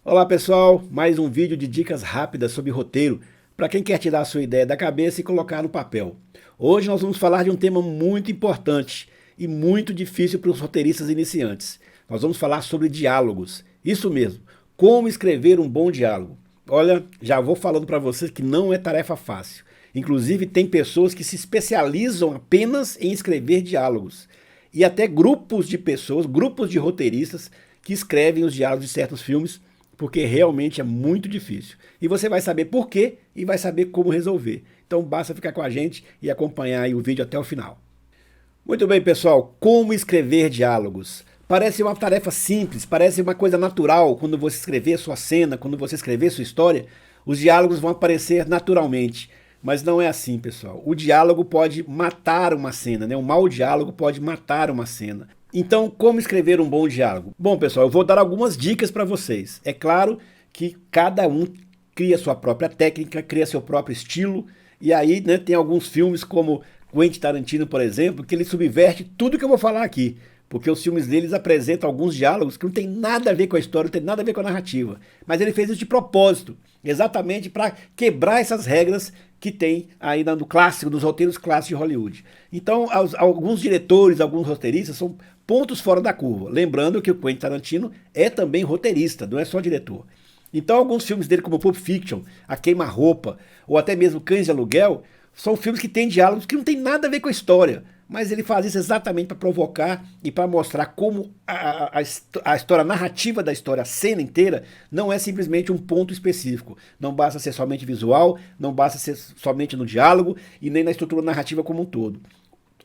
Olá pessoal, mais um vídeo de dicas rápidas sobre roteiro para quem quer tirar a sua ideia da cabeça e colocar no papel. Hoje nós vamos falar de um tema muito importante e muito difícil para os roteiristas iniciantes. Nós vamos falar sobre diálogos, isso mesmo, como escrever um bom diálogo. Olha, já vou falando para vocês que não é tarefa fácil. Inclusive tem pessoas que se especializam apenas em escrever diálogos. E até grupos de pessoas, grupos de roteiristas que escrevem os diálogos de certos filmes, porque realmente é muito difícil. E você vai saber por quê e vai saber como resolver. Então basta ficar com a gente e acompanhar aí o vídeo até o final. Muito bem, pessoal, como escrever diálogos? Parece uma tarefa simples, parece uma coisa natural quando você escrever sua cena, quando você escrever sua história, os diálogos vão aparecer naturalmente. Mas não é assim, pessoal. O diálogo pode matar uma cena, né? Um mau diálogo pode matar uma cena. Então, como escrever um bom diálogo? Bom, pessoal, eu vou dar algumas dicas para vocês. É claro que cada um cria sua própria técnica, cria seu próprio estilo, e aí, né, tem alguns filmes como Quentin Tarantino, por exemplo, que ele subverte tudo que eu vou falar aqui, porque os filmes deles apresentam alguns diálogos que não tem nada a ver com a história, não tem nada a ver com a narrativa. Mas ele fez isso de propósito, exatamente para quebrar essas regras que tem aí no clássico, dos roteiros clássicos de Hollywood. Então, alguns diretores, alguns roteiristas são pontos fora da curva. Lembrando que o Quentin Tarantino é também roteirista, não é só diretor. Então, alguns filmes dele, como Pulp Fiction, A Queima-Roupa, ou até mesmo Cães de Aluguel, são filmes que têm diálogos que não tem nada a ver com a história. Mas ele faz isso exatamente para provocar e para mostrar como a história, a narrativa da história, a cena inteira, não é simplesmente um ponto específico. Não basta ser somente visual, não basta ser somente no diálogo e nem na estrutura narrativa como um todo.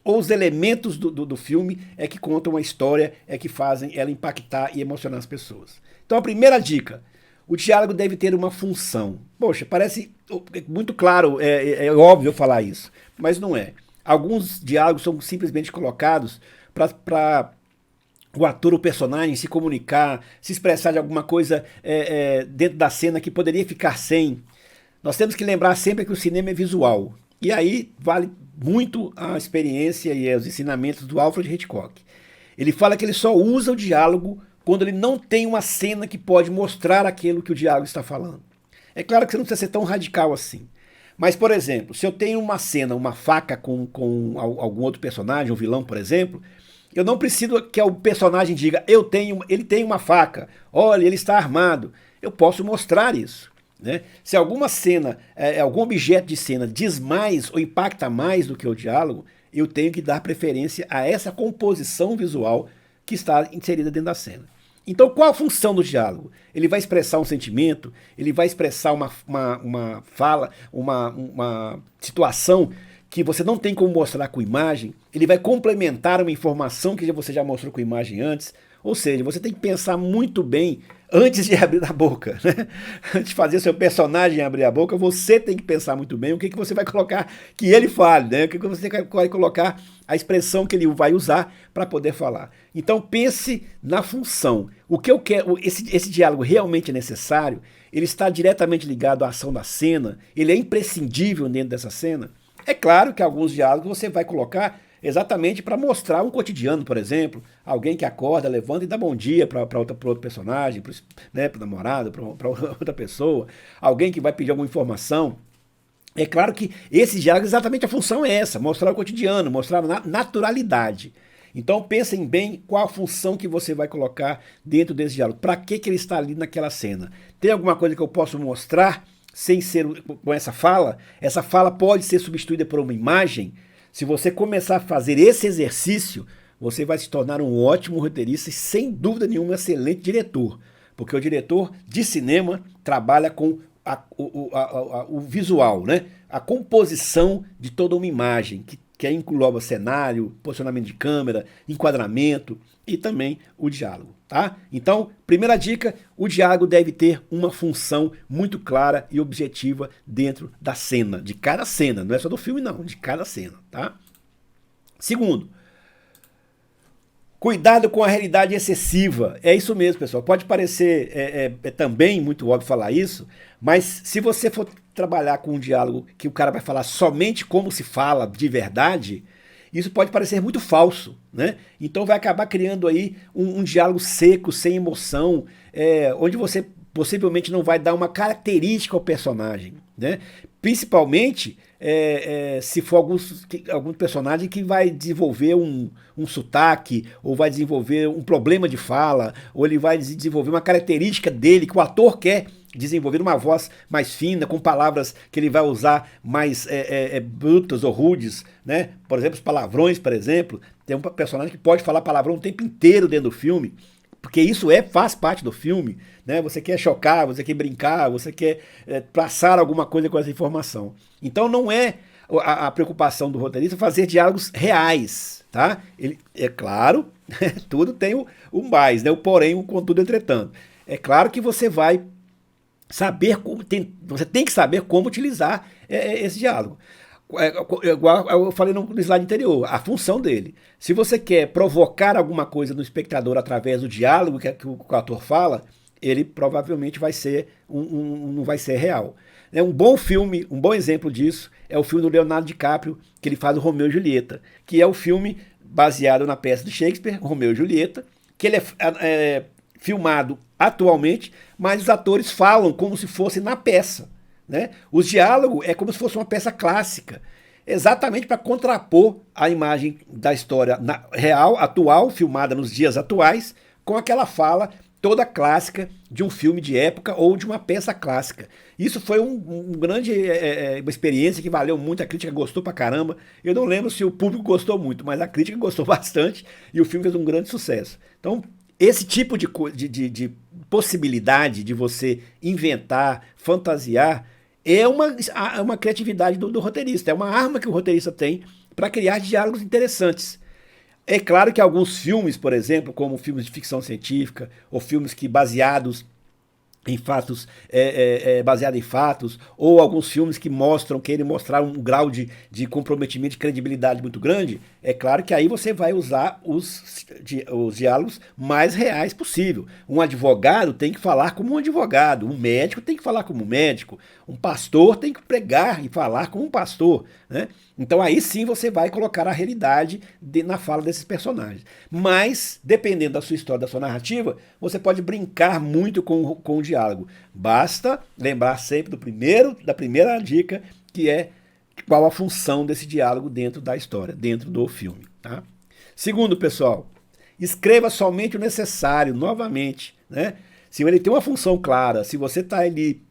Os elementos do filme é que contam a história, é que fazem ela impactar e emocionar as pessoas. Então a primeira dica, o diálogo deve ter uma função. Poxa, parece muito claro, é óbvio falar isso, mas não é. Alguns diálogos são simplesmente colocados para o ator, o personagem, se comunicar, se expressar de alguma coisa dentro da cena que poderia ficar sem. Nós temos que lembrar sempre que o cinema é visual. E aí vale muito a experiência e os ensinamentos do Alfred Hitchcock. Ele fala que ele só usa o diálogo quando ele não tem uma cena que pode mostrar aquilo que o diálogo está falando. É claro que você não precisa ser tão radical assim. Mas, por exemplo, se eu tenho uma cena, uma faca com algum outro personagem, um vilão, por exemplo, eu não preciso que o personagem diga, ele tem uma faca, olha, ele está armado. Eu posso mostrar isso. Né? Se alguma cena, algum objeto de cena diz mais ou impacta mais do que o diálogo, eu tenho que dar preferência a essa composição visual que está inserida dentro da cena. Então, qual a função do diálogo? Ele vai expressar um sentimento, ele vai expressar uma fala, uma situação que você não tem como mostrar com imagem, ele vai complementar uma informação que você já mostrou com imagem antes. Ou seja, você tem que pensar muito bem antes de abrir a boca, né? Antes de fazer seu personagem abrir a boca, você tem que pensar muito bem o que você vai colocar que ele fale, né? O que você vai colocar, a expressão que ele vai usar para poder falar. Então pense na função. O que eu quero, esse diálogo realmente é necessário, ele está diretamente ligado à ação da cena, ele é imprescindível dentro dessa cena. É claro que alguns diálogos você vai colocar exatamente para mostrar um cotidiano, por exemplo, alguém que acorda, levanta e dá bom dia para outro personagem, né, para o namorado, para outra pessoa, alguém que vai pedir alguma informação. É claro que esse diálogo, exatamente a função é essa, mostrar o cotidiano, mostrar a naturalidade. Então pensem bem qual a função que você vai colocar dentro desse diálogo, para que ele está ali naquela cena. Tem alguma coisa que eu posso mostrar sem ser com essa fala? Essa fala pode ser substituída por uma imagem. Se você começar a fazer esse exercício, você vai se tornar um ótimo roteirista e, sem dúvida nenhuma, um excelente diretor. Porque o diretor de cinema trabalha com o visual, né? A composição de toda uma imagem, que engloba cenário, posicionamento de câmera, enquadramento e também o diálogo. Tá? Então, primeira dica, o diálogo deve ter uma função muito clara e objetiva dentro da cena, de cada cena, não é só do filme não, de cada cena. Tá? Segundo, cuidado com a realidade excessiva. É isso mesmo, pessoal. Pode parecer também muito óbvio falar isso, mas se você for trabalhar com um diálogo que o cara vai falar somente como se fala de verdade, isso pode parecer muito falso, né? Então vai acabar criando aí um diálogo seco, sem emoção, onde você possivelmente não vai dar uma característica ao personagem, né? Principalmente se for algum personagem que vai desenvolver um sotaque, ou vai desenvolver um problema de fala, ou ele vai desenvolver uma característica dele que o ator quer desenvolver, uma voz mais fina, com palavras que ele vai usar mais brutas ou rudes, né? Por exemplo, os palavrões, por exemplo. Tem um personagem que pode falar palavrão o tempo inteiro dentro do filme, porque isso faz parte do filme, né? Você quer chocar, você quer brincar, você quer passar alguma coisa com essa informação. Então não é a preocupação do roteirista fazer diálogos reais, tá? Ele, é claro, tudo tem o mais, né? O porém, o contudo, entretanto. É claro que você vai saber você tem que saber como utilizar esse diálogo. Igual eu falei no slide anterior, a função dele. Se você quer provocar alguma coisa no espectador através do diálogo que o ator fala, ele provavelmente vai ser não vai ser real. Um bom filme, um bom exemplo disso é o filme do Leonardo DiCaprio, que ele faz o Romeu e Julieta, que é o filme baseado na peça de Shakespeare, Romeu e Julieta, que ele é filmado atualmente, mas os atores falam como se fosse na peça, né? Os diálogos é como se fosse uma peça clássica, exatamente para contrapor a imagem da história real, atual, filmada nos dias atuais, com aquela fala toda clássica de um filme de época ou de uma peça clássica. Isso foi uma experiência que valeu muito, a crítica gostou pra caramba. Eu não lembro se o público gostou muito, mas a crítica gostou bastante e o filme fez um grande sucesso. Então, esse tipo de possibilidade de você inventar, fantasiar, é uma criatividade do roteirista, é uma arma que o roteirista tem para criar diálogos interessantes. É claro que alguns filmes, por exemplo, como filmes de ficção científica, ou filmes que baseados em fatos, baseado em fatos, ou alguns filmes que querem mostrar um grau de comprometimento, de credibilidade muito grande, é claro que aí você vai usar os diálogos mais reais possível. Um advogado tem que falar como um advogado, um médico tem que falar como um médico, um pastor tem que pregar e falar como um pastor, né? Então aí sim você vai colocar a realidade na fala desses personagens. Mas, dependendo da sua história, da sua narrativa, você pode brincar muito com o diálogo. Basta lembrar sempre da primeira dica, que é qual a função desse diálogo dentro da história, dentro do filme. Tá? Segundo, pessoal, escreva somente o necessário, novamente, né? Se ele tem uma função clara, se você está ali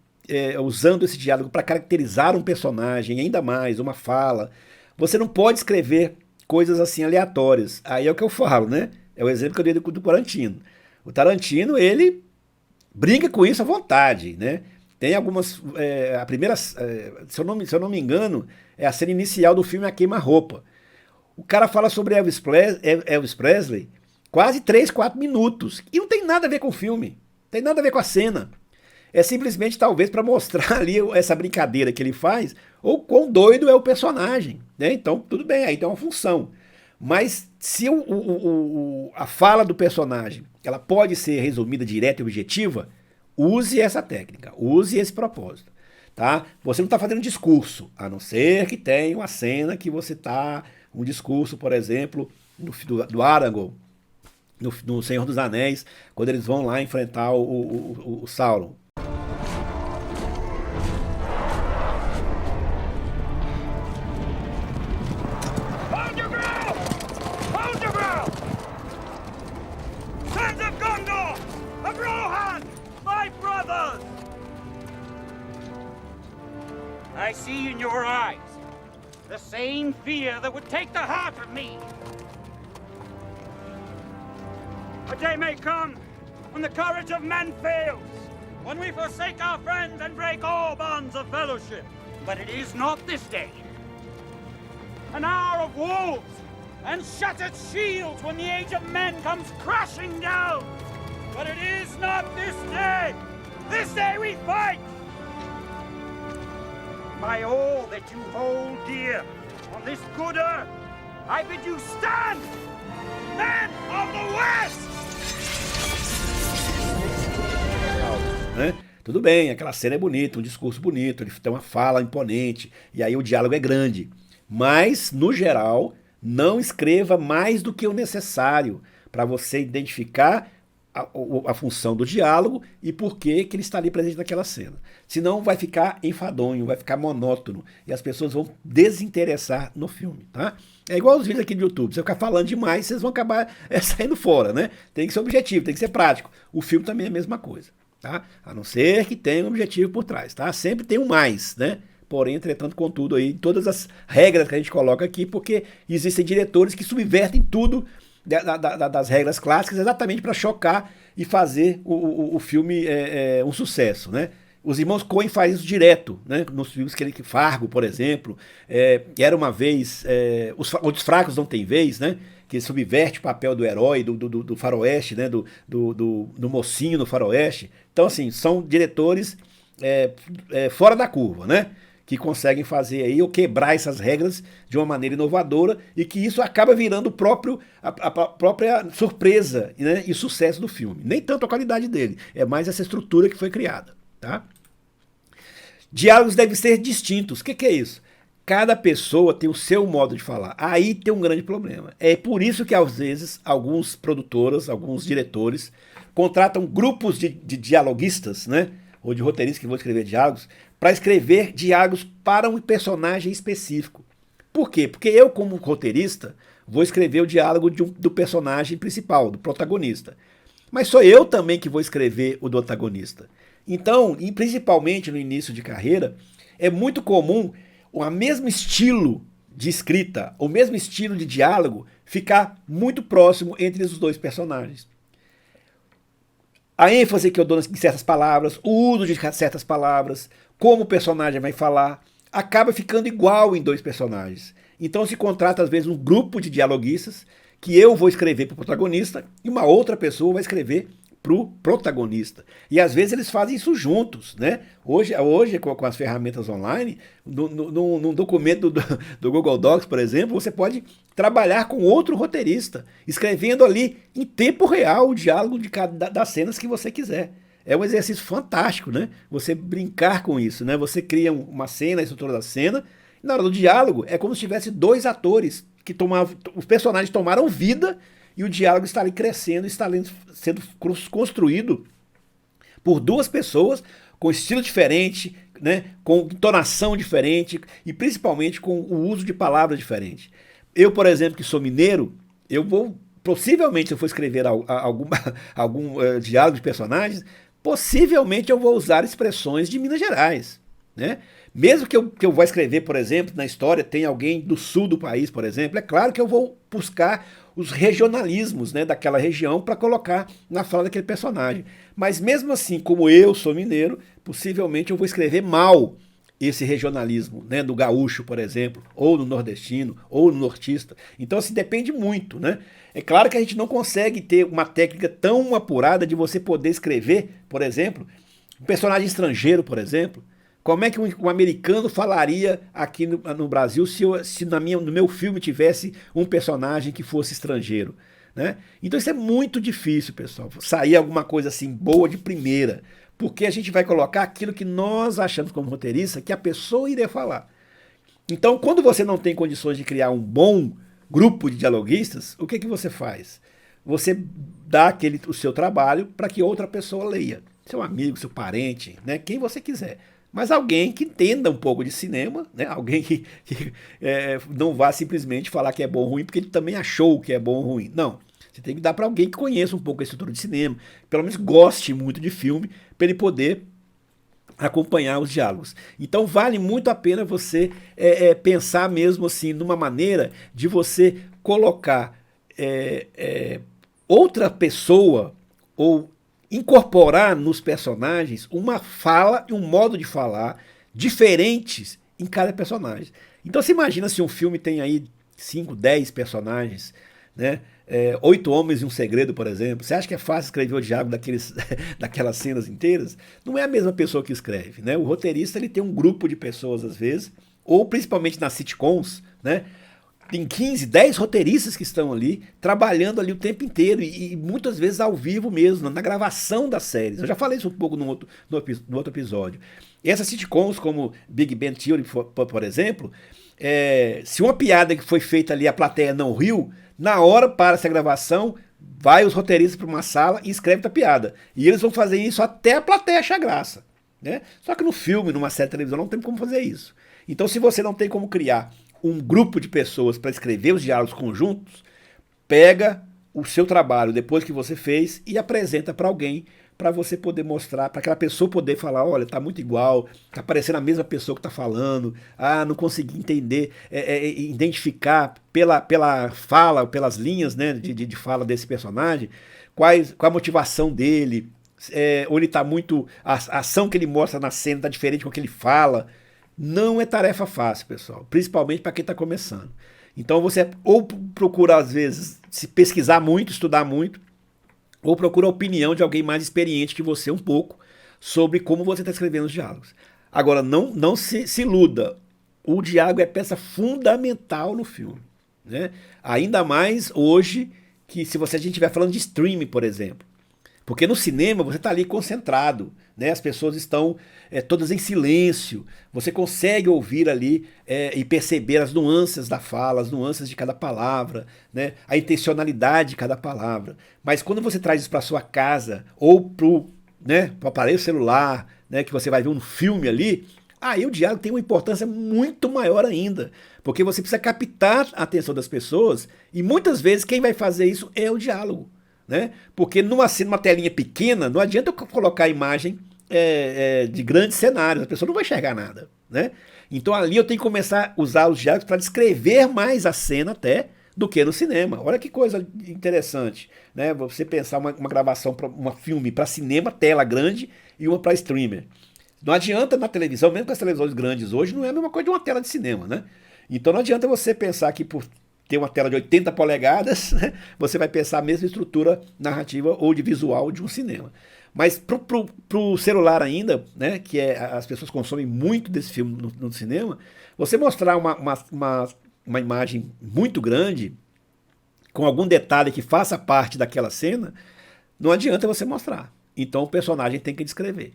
usando esse diálogo para caracterizar um personagem, ainda mais, uma fala, você não pode escrever coisas assim aleatórias. Aí é o que eu falo, né? É o exemplo que eu dei do Tarantino. O Tarantino, ele brinca com isso à vontade, né? Tem algumas... a primeira, se eu não me engano, é a cena inicial do filme A Queima-Roupa. O cara fala sobre Elvis Presley quase 3, 4 minutos. E não tem nada a ver com o filme. Não tem nada a ver com a cena. É simplesmente, talvez, para mostrar ali essa brincadeira que ele faz, ou quão doido é o personagem, né? Então, tudo bem, aí tem uma função. Mas se a fala do personagem ela pode ser resumida direta e objetiva, use essa técnica, use esse propósito. Tá? Você não está fazendo discurso, a não ser que tenha uma cena que você está... Um discurso, por exemplo, do Aragorn, no Senhor dos Anéis, quando eles vão lá enfrentar o Sauron. I see in your eyes the same fear that would take the heart of me. A day may come when the courage of men fails, when we forsake our friends and break all bonds of fellowship. But it is not this day. An hour of wolves and shattered shields when the age of men comes crashing down. But it is not this day. This day we fight. By all that you hold dear on this good earth, I bid you stand, men of the West! Né? Tudo bem, aquela cena é bonita, um discurso bonito, ele tem uma fala imponente, e aí o diálogo é grande. Mas, no geral, não escreva mais do que o necessário para você identificar a função do diálogo e por que ele está ali presente naquela cena. Senão vai ficar enfadonho, vai ficar monótono e as pessoas vão desinteressar no filme, tá? É igual os vídeos aqui do YouTube, se eu ficar falando demais, vocês vão acabar saindo fora, né? Tem que ser objetivo, tem que ser prático. O filme também é a mesma coisa, tá? A não ser que tenha um objetivo por trás, tá? Sempre tem um mais, né? Porém, entretanto, contudo, aí, todas as regras que a gente coloca aqui, porque existem diretores que subvertem tudo das regras clássicas exatamente para chocar e fazer o filme um sucesso, né? Os irmãos Coen fazem isso direto, né? Nos filmes que Fargo, por exemplo, Era Uma Vez, Os Fracos Não Têm Vez, né? Que subverte o papel do herói, do faroeste, né? do mocinho no faroeste. Então, assim, são diretores fora da curva, né? Que conseguem fazer aí ou quebrar essas regras de uma maneira inovadora e que isso acaba virando a própria surpresa, né, e sucesso do filme. Nem tanto a qualidade dele, é mais essa estrutura que foi criada. Tá? Diálogos devem ser distintos. O que é isso? Cada pessoa tem o seu modo de falar. Aí tem um grande problema. É por isso que às vezes alguns produtoras, alguns diretores contratam grupos de dialoguistas, né, ou de roteiristas que vão escrever diálogos, para escrever diálogos para um personagem específico. Por quê? Porque eu, como roteirista, vou escrever o diálogo do personagem principal, do protagonista. Mas sou eu também que vou escrever o do antagonista. Então, e principalmente no início de carreira, é muito comum o mesmo estilo de escrita, o mesmo estilo de diálogo ficar muito próximo entre os dois personagens. A ênfase que eu dou em certas palavras, o uso de certas palavras, como o personagem vai falar, acaba ficando igual em dois personagens. Então se contrata às vezes um grupo de dialoguistas que eu vou escrever para o protagonista e uma outra pessoa vai escrever para o protagonista. E às vezes eles fazem isso juntos, né? Hoje com as ferramentas online, num documento do Google Docs, por exemplo, você pode trabalhar com outro roteirista, escrevendo ali em tempo real o diálogo das cenas que você quiser. É um exercício fantástico, né? Você brincar com isso, né? Você cria uma cena, a estrutura da cena, e na hora do diálogo é como se tivesse dois atores que os personagens tomaram vida e o diálogo está ali crescendo, está ali sendo construído por duas pessoas com estilo diferente, né, com entonação diferente e principalmente com o uso de palavras diferentes. Eu, por exemplo, que sou mineiro, possivelmente, se eu for escrever algum diálogo de personagens, possivelmente eu vou usar expressões de Minas Gerais, né? Mesmo que eu vá escrever, por exemplo, na história tem alguém do sul do país, por exemplo, é claro que eu vou buscar os regionalismos, né, daquela região para colocar na fala daquele personagem. Mas mesmo assim, como eu sou mineiro, possivelmente eu vou escrever mal esse regionalismo, né, do gaúcho, por exemplo, ou do nordestino, ou do nortista. Então, assim, depende muito, né? É claro que a gente não consegue ter uma técnica tão apurada de você poder escrever, por exemplo, um personagem estrangeiro, por exemplo. Como é que um americano falaria aqui no Brasil se no meu filme tivesse um personagem que fosse estrangeiro, né? Então isso é muito difícil, pessoal, sair alguma coisa assim boa de primeira, porque a gente vai colocar aquilo que nós achamos como roteirista que a pessoa iria falar. Então, quando você não tem condições de criar um bom grupo de dialoguistas, o que você faz? Você dá o seu trabalho para que outra pessoa leia. Seu amigo, seu parente, né? Quem você quiser. Mas alguém que entenda um pouco de cinema, né? Alguém que não vá simplesmente falar que é bom ou ruim porque ele também achou que é bom ou ruim. Não, você tem que dar para alguém que conheça um pouco a estrutura de cinema, pelo menos goste muito de filme, para ele poder acompanhar os diálogos. Então vale muito a pena você pensar mesmo assim numa maneira de você colocar outra pessoa ou incorporar nos personagens uma fala e um modo de falar diferentes em cada personagem. Então você imagina se um filme tem aí 5, 10 personagens, né? 8 homens e um segredo, por exemplo. Você acha que é fácil escrever o diálogo daquelas cenas inteiras? Não é a mesma pessoa que escreve, né? O roteirista ele tem um grupo de pessoas às vezes, ou principalmente nas sitcoms, né? Tem 15, 10 roteiristas que estão ali, trabalhando ali o tempo inteiro e muitas vezes ao vivo mesmo, na gravação das séries. Eu já falei isso um pouco no outro episódio. E essas sitcoms como Big Bang Theory, por exemplo, se uma piada que foi feita ali a plateia não riu, na hora para essa gravação, vai os roteiristas para uma sala e escreve outra piada. E eles vão fazer isso até a plateia achar graça, né? Só que no filme, numa série de televisão, não tem como fazer isso. Então, se você não tem como criar um grupo de pessoas para escrever os diálogos conjuntos, pega o seu trabalho depois que você fez e apresenta para alguém, para você poder mostrar, para aquela pessoa poder falar, olha, tá muito igual, tá parecendo a mesma pessoa que tá falando, não consegui entender, identificar pela fala, pelas linhas, né, de fala desse personagem, qual a motivação dele, ou ele tá muito, a ação que ele mostra na cena tá diferente com o que ele fala. Não é tarefa fácil, pessoal, principalmente para quem está começando. Então você ou procura, às vezes, se pesquisar muito, estudar muito, ou procura a opinião de alguém mais experiente que você um pouco sobre como você está escrevendo os diálogos. Agora, não se iluda, o diálogo é peça fundamental no filme, né? Ainda mais hoje, que se a gente estiver falando de streaming, por exemplo. Porque no cinema você está ali concentrado, né? As pessoas estão todas em silêncio, você consegue ouvir ali e perceber as nuances da fala, as nuances de cada palavra, né? A intencionalidade de cada palavra. Mas quando você traz isso para sua casa ou para o aparelho celular, né, que você vai ver um filme ali, aí o diálogo tem uma importância muito maior ainda, porque você precisa captar a atenção das pessoas e muitas vezes quem vai fazer isso é o diálogo. Né? Porque numa telinha pequena, não adianta eu colocar a imagem de grandes cenários, a pessoa não vai enxergar nada. Né? Então ali eu tenho que começar a usar os diálogos para descrever mais a cena até do que no cinema. Olha que coisa interessante, né? Você pensar uma gravação, um filme para cinema, tela grande, e uma para streamer. Não adianta na televisão, mesmo com as televisões grandes hoje, não é a mesma coisa de uma tela de cinema. Né? Então não adianta você pensar que por ter uma tela de 80 polegadas, né, você vai pensar a mesma estrutura narrativa ou de visual de um cinema. Mas pro celular ainda, né, que as pessoas consomem muito desse filme no cinema, você mostrar uma imagem muito grande, com algum detalhe que faça parte daquela cena, não adianta você mostrar. Então o personagem tem que descrever.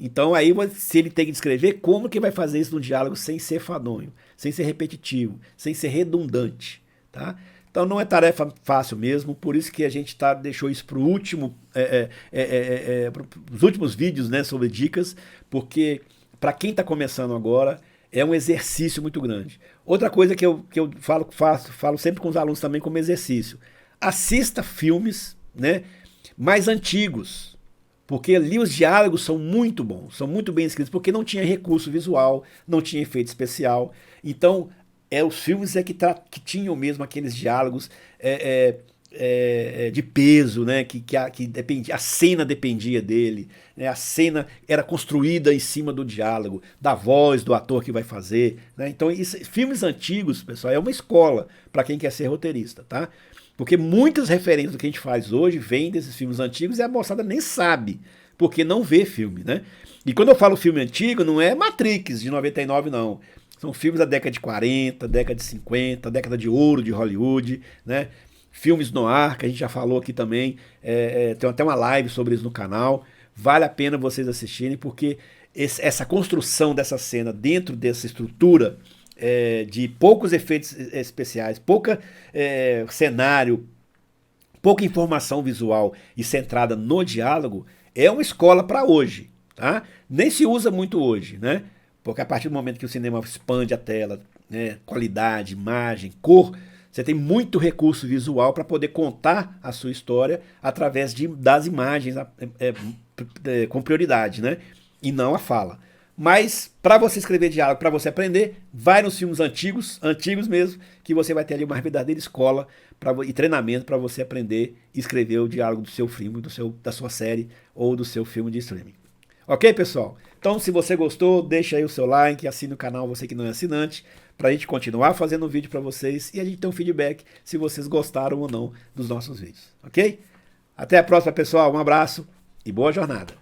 Então aí, se ele tem que descrever, como que vai fazer isso no diálogo sem ser fadonho, sem ser repetitivo, sem ser redundante, tá? Então não é tarefa fácil mesmo, por isso que a gente deixou isso para o último, os últimos vídeos, né, sobre dicas, porque para quem está começando agora, é um exercício muito grande. Outra coisa que eu falo sempre com os alunos também como exercício, assista filmes, né, mais antigos, porque ali os diálogos são muito bons, são muito bem escritos, porque não tinha recurso visual, não tinha efeito especial. Então, os filmes que tinham mesmo aqueles diálogos de peso, né? que a cena dependia dele, né? A cena era construída em cima do diálogo, da voz do ator que vai fazer. Né? Então, filmes antigos, pessoal, é uma escola para quem quer ser roteirista, tá? Porque muitas referências do que a gente faz hoje vêm desses filmes antigos e a moçada nem sabe, porque não vê filme, né? E quando eu falo filme antigo, não é Matrix de 99, não. São filmes da década de 40, década de 50, década de ouro de Hollywood, né? Filmes noir, que a gente já falou aqui também, tem até uma live sobre isso no canal. Vale a pena vocês assistirem, porque essa construção dessa cena dentro dessa estrutura de poucos efeitos especiais, pouca cenário, pouca informação visual e centrada no diálogo, é uma escola para hoje, tá? Nem se usa muito hoje, né? Porque a partir do momento que o cinema expande a tela, né, qualidade, imagem, cor, você tem muito recurso visual para poder contar a sua história através das imagens com prioridade, né? E não a fala. Mas para você escrever diálogo, para você aprender, vai nos filmes antigos mesmo, que você vai ter ali uma verdadeira escola e treinamento para você aprender e escrever o diálogo do seu filme, da sua série ou do seu filme de streaming. Ok, pessoal? Então, se você gostou, deixa aí o seu like, assine o canal, você que não é assinante, para a gente continuar fazendo vídeo para vocês e a gente ter um feedback se vocês gostaram ou não dos nossos vídeos. Ok? Até a próxima, pessoal. Um abraço e boa jornada.